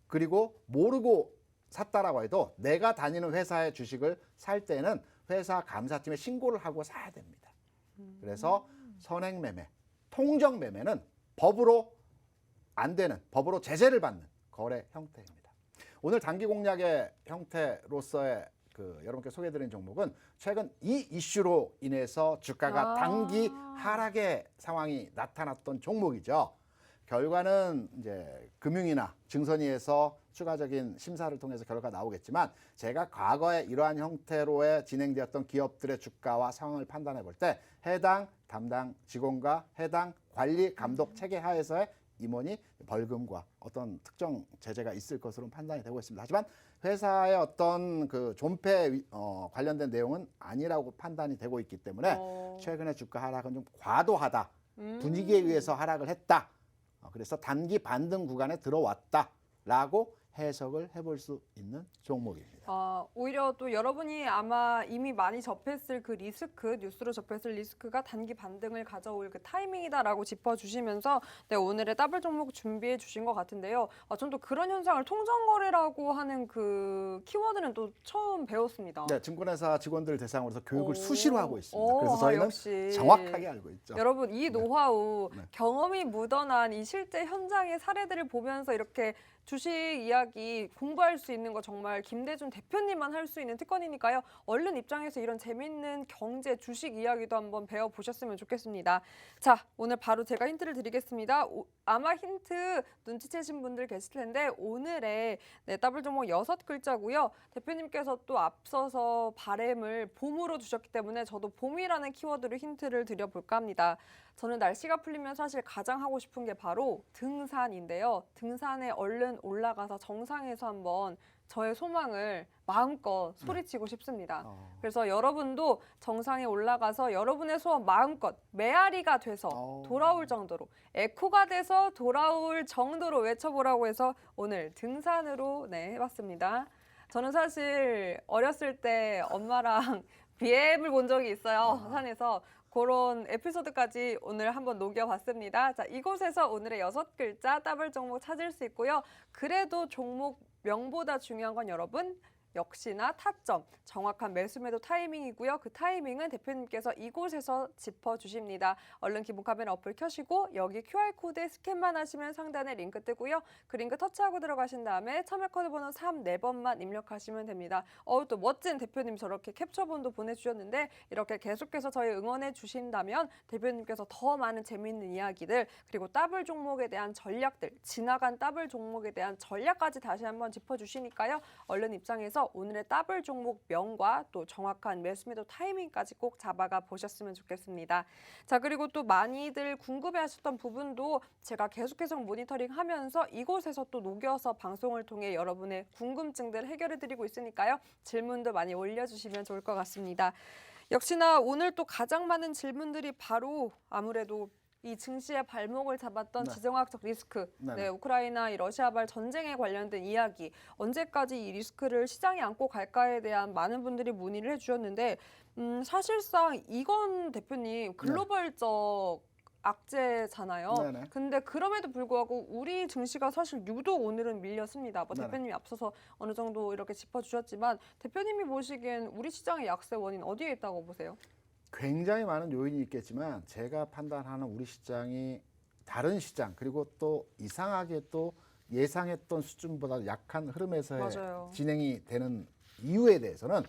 그리고 모르고 샀다라고 해도 내가 다니는 회사의 주식을 살 때는 회사 감사팀에 신고를 하고 사야 됩니다. 그래서 선행매매, 통정매매는 법으로 안 되는, 법으로 제재를 받는 거래 형태입니다. 오늘 단기 공략의 형태로서의 여러분께 소개해드린 종목은 최근 이 이슈로 인해서 주가가 단기 하락의 상황이 나타났던 종목이죠. 결과는 이제 금융이나 증선위에서 추가적인 심사를 통해서 결과가 나오겠지만 제가 과거에 이러한 형태로의 진행되었던 기업들의 주가와 상황을 판단해 볼 때 해당 담당 직원과 해당 관리 감독 체계 하에서의 임원이 벌금과 어떤 특정 제재가 있을 것으로 판단이 되고 있습니다. 하지만 회사의 어떤 존폐 관련된 내용은 아니라고 판단이 되고 있기 때문에 최근의 주가 하락은 좀 과도하다. 분위기에 의해서 하락을 했다. 그래서 단기 반등 구간에 들어왔다라고 해석을 해볼 수 있는 종목입니다. 오히려 또 여러분이 아마 이미 많이 접했을 그 리스크, 뉴스로 접했을 리스크가 단기 반등을 가져올 그 타이밍이다라고 짚어주시면서 네, 오늘의 더블 종목 준비해 주신 것 같은데요. 전 또 그런 현상을 통정거래라고 하는 그 키워드는 또 처음 배웠습니다. 네, 증권회사 직원들 대상으로 교육을 수시로 하고 있습니다. 그래서 저희는 역시. 정확하게 알고 있죠. 여러분 이 노하우, 네. 경험이 묻어난 이 실제 현장의 사례들을 보면서 이렇게 주식 이야기 공부할 수 있는 거 정말 김대중 대표님만 할 수 있는 특권이니까요. 얼른 입장에서 이런 재밌는 경제, 주식 이야기도 한번 배워보셨으면 좋겠습니다. 자, 오늘 바로 제가 힌트를 드리겠습니다. 아마 힌트 눈치채신 분들 계실 텐데 오늘의 더블 종목 6글자고요. 대표님께서 또 앞서서 바램을 봄으로 주셨기 때문에 저도 봄이라는 키워드로 힌트를 드려볼까 합니다. 저는 날씨가 풀리면 사실 가장 하고 싶은 게 바로 등산인데요. 등산에 얼른 올라가서 정상에서 한번 저의 소망을 마음껏 소리치고 싶습니다. 그래서 여러분도 정상에 올라가서 여러분의 소원 마음껏 메아리가 돼서 돌아올 정도로, 에코가 돼서 돌아올 정도로 외쳐보라고 해서 오늘 등산으로 해봤습니다. 저는 사실 어렸을 때 엄마랑 BM을 본 적이 있어요. 산에서. 그런 에피소드까지 오늘 한번 녹여봤습니다. 자, 이곳에서 오늘의 6글자 더블 종목 찾을 수 있고요. 그래도 종목 명보다 중요한 건 여러분 역시나 타점, 정확한 매수 매도 타이밍이고요. 그 타이밍은 대표님께서 이곳에서 짚어주십니다. 얼른 기본 카메라 어플 켜시고 여기 QR코드에 스캔만 하시면 상단에 링크 뜨고요. 그 링크 터치하고 들어가신 다음에 참여 코드 번호 3, 4번만 입력하시면 됩니다. 또 멋진 대표님 저렇게 캡처본도 보내주셨는데 이렇게 계속해서 저희 응원해 주신다면 대표님께서 더 많은 재미있는 이야기들 그리고 더블 종목에 대한 전략들, 지나간 더블 종목에 대한 전략까지 다시 한번 짚어주시니까요. 얼른 입장에서 오늘의 더블 종목 명과 또 정확한 매수 매도 타이밍까지 꼭 잡아가 보셨으면 좋겠습니다. 자, 그리고 또 많이들 궁금해하셨던 부분도 제가 계속해서 모니터링하면서 이곳에서 또 녹여서 방송을 통해 여러분의 궁금증들 해결해드리고 있으니까요. 질문도 많이 올려주시면 좋을 것 같습니다. 역시나 오늘 또 가장 많은 질문들이 바로 아무래도 이 증시의 발목을 잡았던 지정학적 리스크, 우크라이나 러시아발 전쟁에 관련된 이야기, 언제까지 이 리스크를 시장이 안고 갈까에 대한 많은 분들이 문의를 해주셨는데 사실상 이건 대표님 글로벌적 악재잖아요. 근데 그럼에도 불구하고 우리 증시가 사실 유독 오늘은 밀렸습니다. 대표님이 앞서서 어느 정도 이렇게 짚어주셨지만 대표님이 보시기엔 우리 시장의 약세 원인 어디에 있다고 보세요? 굉장히 많은 요인이 있겠지만 제가 판단하는 우리 시장이 다른 시장 그리고 또 이상하게 또 예상했던 수준보다 약한 흐름에서 진행이 되는 이유에 대해서는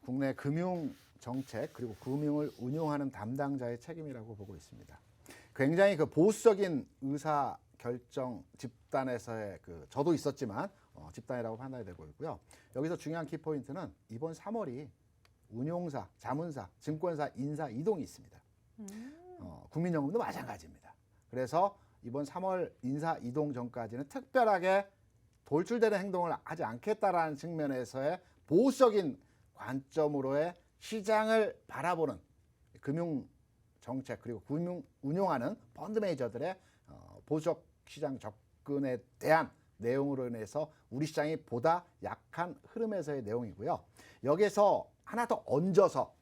국내 금융 정책 그리고 금융을 운용하는 담당자의 책임이라고 보고 있습니다. 굉장히 보수적인 의사 결정 집단에서의 저도 있었지만 집단이라고 판단이 되고 있고요. 여기서 중요한 키포인트는 이번 3월이 운용사, 자문사, 증권사 인사 이동이 있습니다. 국민연금도 마찬가지입니다. 그래서 이번 3월 인사 이동 전까지는 특별하게 돌출되는 행동을 하지 않겠다라는 측면에서의 보수적인 관점으로의 시장을 바라보는 금융 정책 그리고 금융 운용하는 펀드 매니저들의 보수적 시장 접근에 대한 내용으로 인해서 우리 시장이 보다 약한 흐름에서의 내용이고요. 여기에서 하나 더 얹어서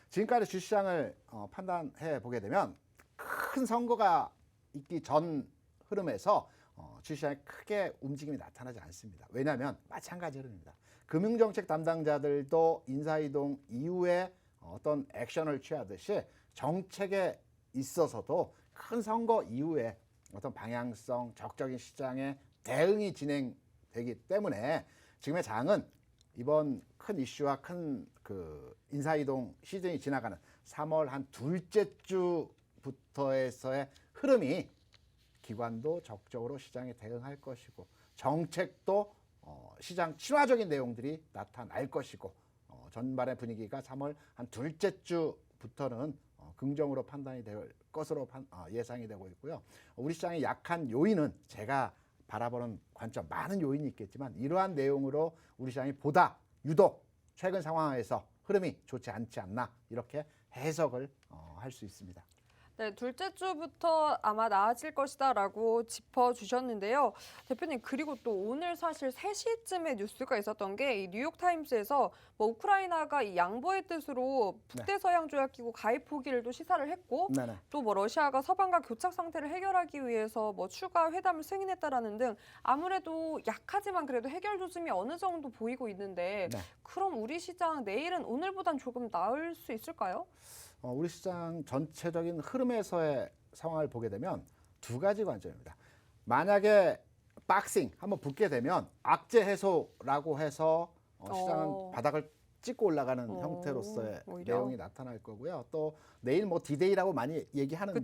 지금까지 주시장을 판단해 보게 되면 큰 선거가 있기 전 흐름에서 주시장에 크게 움직임이 나타나지 않습니다. 왜냐하면 마찬가지 흐름입니다. 금융정책 담당자들도 인사이동 이후에 어떤 액션을 취하듯이 정책에 있어서도 큰 선거 이후에 어떤 방향성, 적적인 시장의 대응이 진행되기 때문에 지금의 장은 이번 큰 이슈와 큰 그 인사이동 시즌이 지나가는 3월 한 둘째 주부터에서의 흐름이 기관도 적극적으로 시장에 대응할 것이고 정책도 시장 친화적인 내용들이 나타날 것이고 전반의 분위기가 3월 한 둘째 주부터는 긍정으로 판단이 될 것으로 예상이 되고 있고요. 우리 시장의 약한 요인은 제가 바라보는 관점 많은 요인이 있겠지만 이러한 내용으로 우리 시장이 보다 유독 최근 상황에서 흐름이 좋지 않지 않나 이렇게 해석을 할 수 있습니다. 네, 둘째 주부터 아마 나아질 것이다라고 짚어주셨는데요. 대표님, 그리고 또 오늘 사실 3시쯤에 뉴스가 있었던 게 이 뉴욕타임스에서 뭐 우크라이나가 이 양보의 뜻으로 북대서양조약기구 가입 포기를 또 시사를 했고 또 뭐 러시아가 서방과 교착 상태를 해결하기 위해서 뭐 추가 회담을 승인했다라는 등 아무래도 약하지만 그래도 해결 조짐이 어느 정도 보이고 있는데 그럼 우리 시장 내일은 오늘보단 조금 나을 수 있을까요? 우리 시장 전체적인 흐름에서의 상황을 보게 되면 두 가지 관점입니다. 만약에 박싱 한번 붙게 되면 악재 해소라고 해서 시장은 바닥을 찍고 올라가는 형태로서의 오히려. 내용이 나타날 거고요. 또 내일 뭐 디데이라고 많이 얘기하는데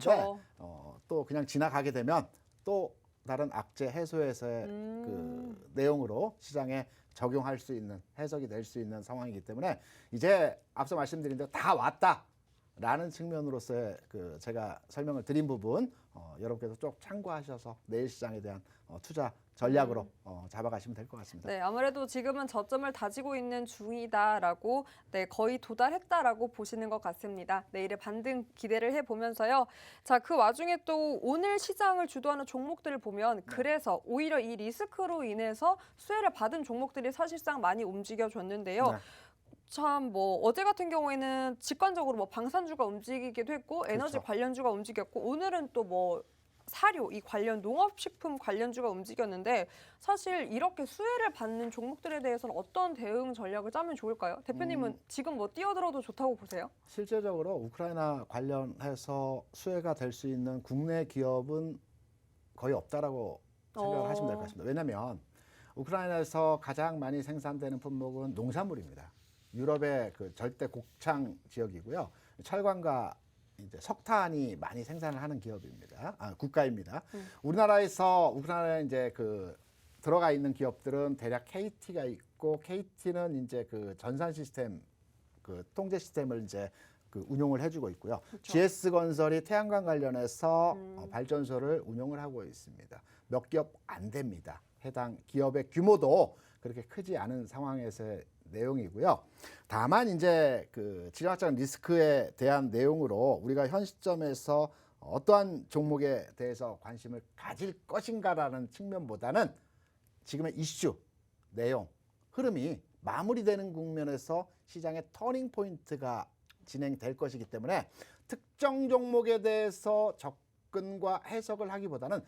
또 그냥 지나가게 되면 또 다른 악재 해소에서의 그 내용으로 시장에 적용할 수 있는 해석이 될 수 있는 상황이기 때문에 이제 앞서 말씀드린 대로 다 왔다. 라는 측면으로서의 그 제가 설명을 드린 부분 여러분께서 쭉 참고하셔서 내일 시장에 대한 투자 전략으로 잡아가시면 될 것 같습니다. 네, 아무래도 지금은 저점을 다지고 있는 중이다라고 거의 도달했다라고 보시는 것 같습니다. 내일의 반등 기대를 해보면서요. 자, 그 와중에 또 오늘 시장을 주도하는 종목들을 보면 그래서 오히려 이 리스크로 인해서 수혜를 받은 종목들이 사실상 많이 움직여줬는데요. 참 뭐 어제 같은 경우에는 직관적으로 뭐 방산주가 움직이기도 했고 에너지 관련주가 움직였고 오늘은 또 뭐 사료 이 관련 농업식품 관련주가 움직였는데 사실 이렇게 수혜를 받는 종목들에 대해서는 어떤 대응 전략을 짜면 좋을까요? 대표님은 지금 뭐 뛰어들어도 좋다고 보세요? 실제적으로 우크라이나 관련해서 수혜가 될 수 있는 국내 기업은 거의 없다라고 생각을 하시면 될 것 같습니다. 왜냐하면 우크라이나에서 가장 많이 생산되는 품목은 농산물입니다. 유럽의 그 절대 곡창 지역이고요. 철광과 이제 석탄이 많이 생산을 하는 기업입니다. 국가입니다. 우리나라에서 우크라이나에 이제 그 들어가 있는 기업들은 대략 KT가 있고 KT는 이제 그 전산 시스템 그 통제 시스템을 이제 그 운용을 해주고 있고요. GS건설이 태양광 관련해서 발전소를 운용을 하고 있습니다. 몇 기업 안 됩니다. 해당 기업의 규모도 그렇게 크지 않은 상황에서의 내용이고요. 다만 이제 그 지정학적 리스크에 대한 내용으로 우리가 현 시점에서 어떠한 종목에 대해서 관심을 가질 것인가라는 측면보다는 지금의 이슈, 내용, 흐름이 마무리되는 국면에서 시장의 터닝 포인트가 진행될 것이기 때문에 특정 종목에 대해서 접근과 해석을 하기보다는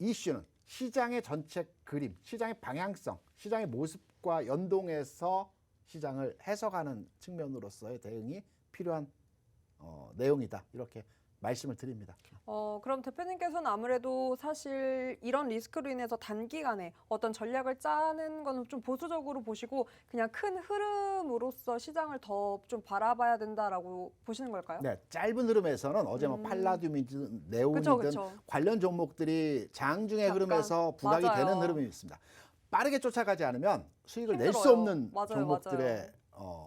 이슈는 시장의 전체 그림, 시장의 방향성, 시장의 모습과 연동해서 시장을 해석하는 측면으로서의 대응이 필요한 내용이다. 이렇게 말씀을 드립니다. 그럼 대표님께서는 아무래도 사실 이런 리스크로 인해서 단기간에 어떤 전략을 짜는 거는 좀 보수적으로 보시고 그냥 큰 흐름으로서 시장을 더 좀 바라봐야 된다라고 보시는 걸까요? 네, 짧은 흐름에서는 어제 뭐 팔라듐이든 네온이든 관련 종목들이 장중의 흐름에서 부각이 되는 흐름이 있습니다. 빠르게 쫓아가지 않으면 수익을 낼 수 없는 종목들의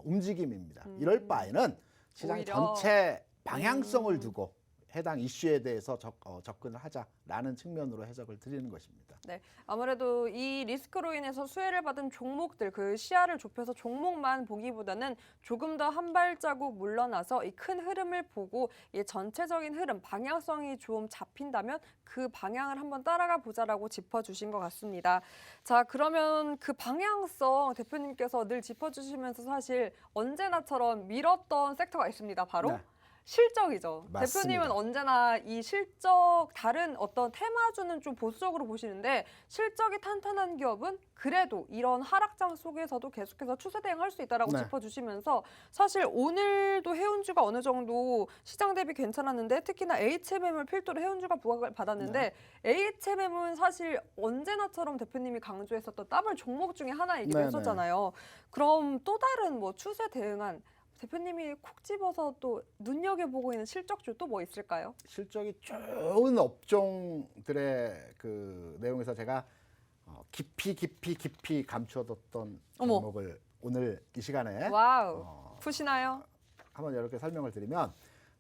움직임입니다. 이럴 바에는 시장 전체 방향성을 두고 해당 이슈에 대해서 접근을 하자라는 측면으로 해석을 드리는 것입니다. 네, 아무래도 이 리스크로 인해서 수혜를 받은 종목들, 그 시야를 좁혀서 종목만 보기보다는 조금 더 한 발자국 물러나서 이 큰 흐름을 보고 이 전체적인 흐름, 방향성이 좀 잡힌다면 그 방향을 한번 따라가 보자라고 짚어주신 것 같습니다. 자, 그러면 그 방향성 대표님께서 늘 짚어주시면서 사실 언제나처럼 밀었던 섹터가 있습니다. 바로 네. 실적이죠. 맞습니다. 대표님은 언제나 이 실적, 다른 어떤 테마주는 좀 보수적으로 보시는데 실적이 탄탄한 기업은 그래도 이런 하락장 속에서도 계속해서 추세 대응할 수 있다라고 네. 짚어주시면서 사실 오늘도 해운주가 어느 정도 시장 대비 괜찮았는데 특히나 HMM을 필두로 해운주가 부각을 받았는데 HMM은 사실 언제나처럼 대표님이 강조했었던 더블 종목 중에 하나이기도 네네. 했었잖아요. 그럼 또 다른 뭐 추세 대응한 대표님이 콕 집어서 또 눈여겨보고 있는 실적주 또 뭐 있을까요? 실적이 좋은 업종들의 그 내용에서 제가 깊이 감춰뒀던 어머. 종목을 오늘 이 시간에 와우, 어, 푸시나요? 한번 이렇게 설명을 드리면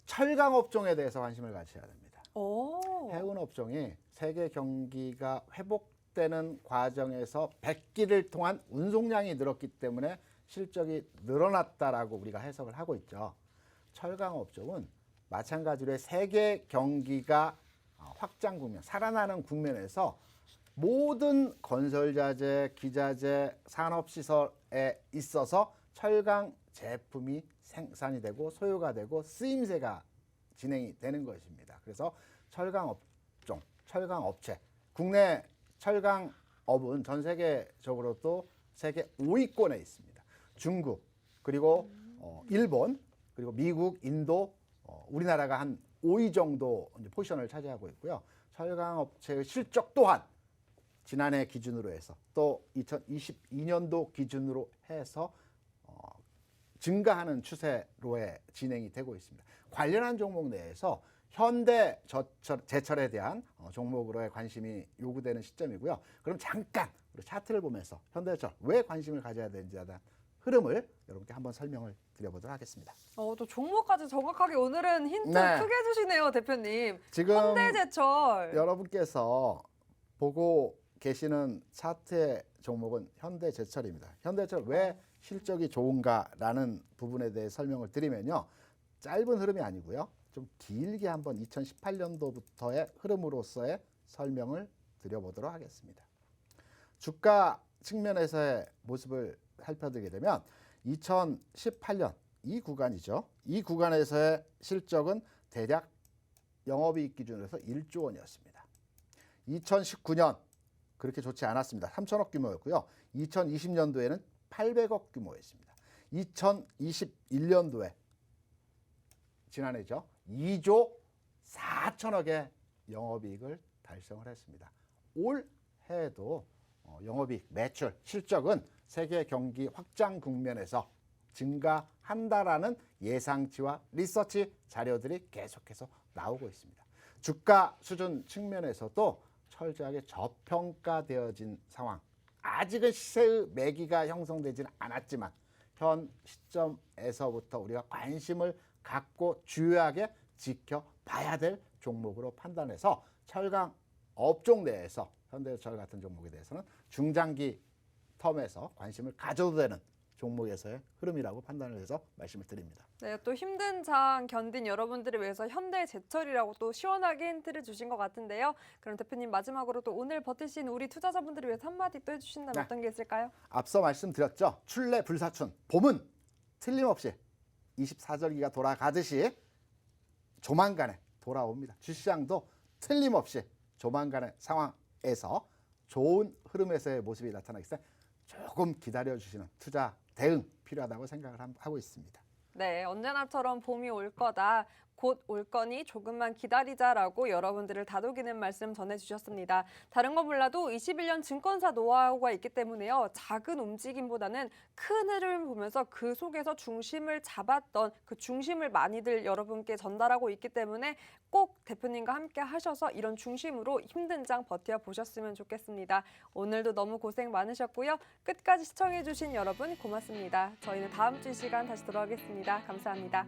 철강 업종에 대해서 관심을 가져야 됩니다. 오, 해운 업종이 세계 경기가 회복되는 과정에서 백기를 통한 운송량이 늘었기 때문에 실적이 늘어났다라고 우리가 해석을 하고 있죠. 철강 업종은 마찬가지로 세계 경기가 확장 국면, 살아나는 국면에서 모든 건설자재, 기자재, 산업시설에 있어서 철강 제품이 생산이 되고 소요가 되고 쓰임새가 진행이 되는 것입니다. 그래서 철강 업종, 철강 업체, 국내 철강업은 전 세계적으로도 세계 5위권에 있습니다. 중국, 그리고 일본, 그리고 미국, 인도, 우리나라가 한 5위 정도 이제 포지션을 차지하고 있고요. 철강 업체의 실적 또한 지난해 기준으로 해서 또 2022년도 기준으로 해서 증가하는 추세로의 진행이 되고 있습니다. 관련한 종목 내에서 현대 제철에 대한 종목으로의 관심이 요구되는 시점이고요. 그럼 잠깐 우리 차트를 보면서 현대제철 왜 관심을 가져야 되는지에 대한 흐름을 여러분께 한번 설명을 드려보도록 하겠습니다. 또 종목까지 정확하게 오늘은 힌트 네. 크게 주시네요, 대표님. 지금 현대제철. 여러분께서 보고 계시는 차트의 종목은 현대제철입니다. 현대제철 왜 실적이 좋은가라는 부분에 대해 설명을 드리면요. 짧은 흐름이 아니고요. 좀 길게 한번 2018년도부터의 흐름으로서의 설명을 드려보도록 하겠습니다. 주가 측면에서의 모습을 살펴보게 되면 2018년 이 구간이죠. 이 구간에서의 실적은 대략 영업이익 기준으로 해서 1조 원이었습니다. 2019년 그렇게 좋지 않았습니다. 3천억 규모였고요. 2020년도에는 800억 규모였습니다. 2021년도에 지난해죠. 2조 4천억의 영업이익을 달성을 했습니다. 올해에도 영업이익, 매출, 실적은 세계 경기 확장 국면에서 증가한다라는 예상치와 리서치 자료들이 계속해서 나오고 있습니다. 주가 수준 측면에서도 철저하게 저평가되어진 상황. 아직은 시세의 매기가 형성되지는 않았지만 현 시점에서부터 우리가 관심을 갖고 주요하게 지켜봐야 될 종목으로 판단해서 철강 업종 내에서 현대제철 같은 종목에 대해서는 중장기 텀에서 관심을 가져도 되는 종목에서의 흐름이라고 판단을 해서 말씀을 드립니다. 네, 또 힘든 장 견딘 여러분들을 위해서 현대제철이라고 또 시원하게 힌트를 주신 것 같은데요. 그럼 대표님 마지막으로 또 오늘 버티신 우리 투자자분들을 위해서 한마디 또 해주신다면 네. 어떤 게 있을까요? 앞서 말씀드렸죠. 출래 불사춘 봄은 틀림없이 24절기가 돌아가듯이 조만간에 돌아옵니다. 주시장도 틀림없이 조만간의 상황에서 좋은 흐름에서의 모습이 나타나기 때문에 조금 기다려주시는 투자 대응 필요하다고 생각을 하고 있습니다. 네, 언제나처럼 봄이 올 거다. 곧 올 거니 조금만 기다리자라고 여러분들을 다독이는 말씀 전해주셨습니다. 다른 건 몰라도 21년 증권사 노하우가 있기 때문에요. 작은 움직임보다는 큰 흐름을 보면서 그 속에서 중심을 잡았던 그 중심을 많이들 여러분께 전달하고 있기 때문에 꼭 대표님과 함께 하셔서 이런 중심으로 힘든 장 버텨보셨으면 좋겠습니다. 오늘도 너무 고생 많으셨고요. 끝까지 시청해주신 여러분 고맙습니다. 저희는 다음 주 이 시간 다시 돌아오겠습니다. 감사합니다.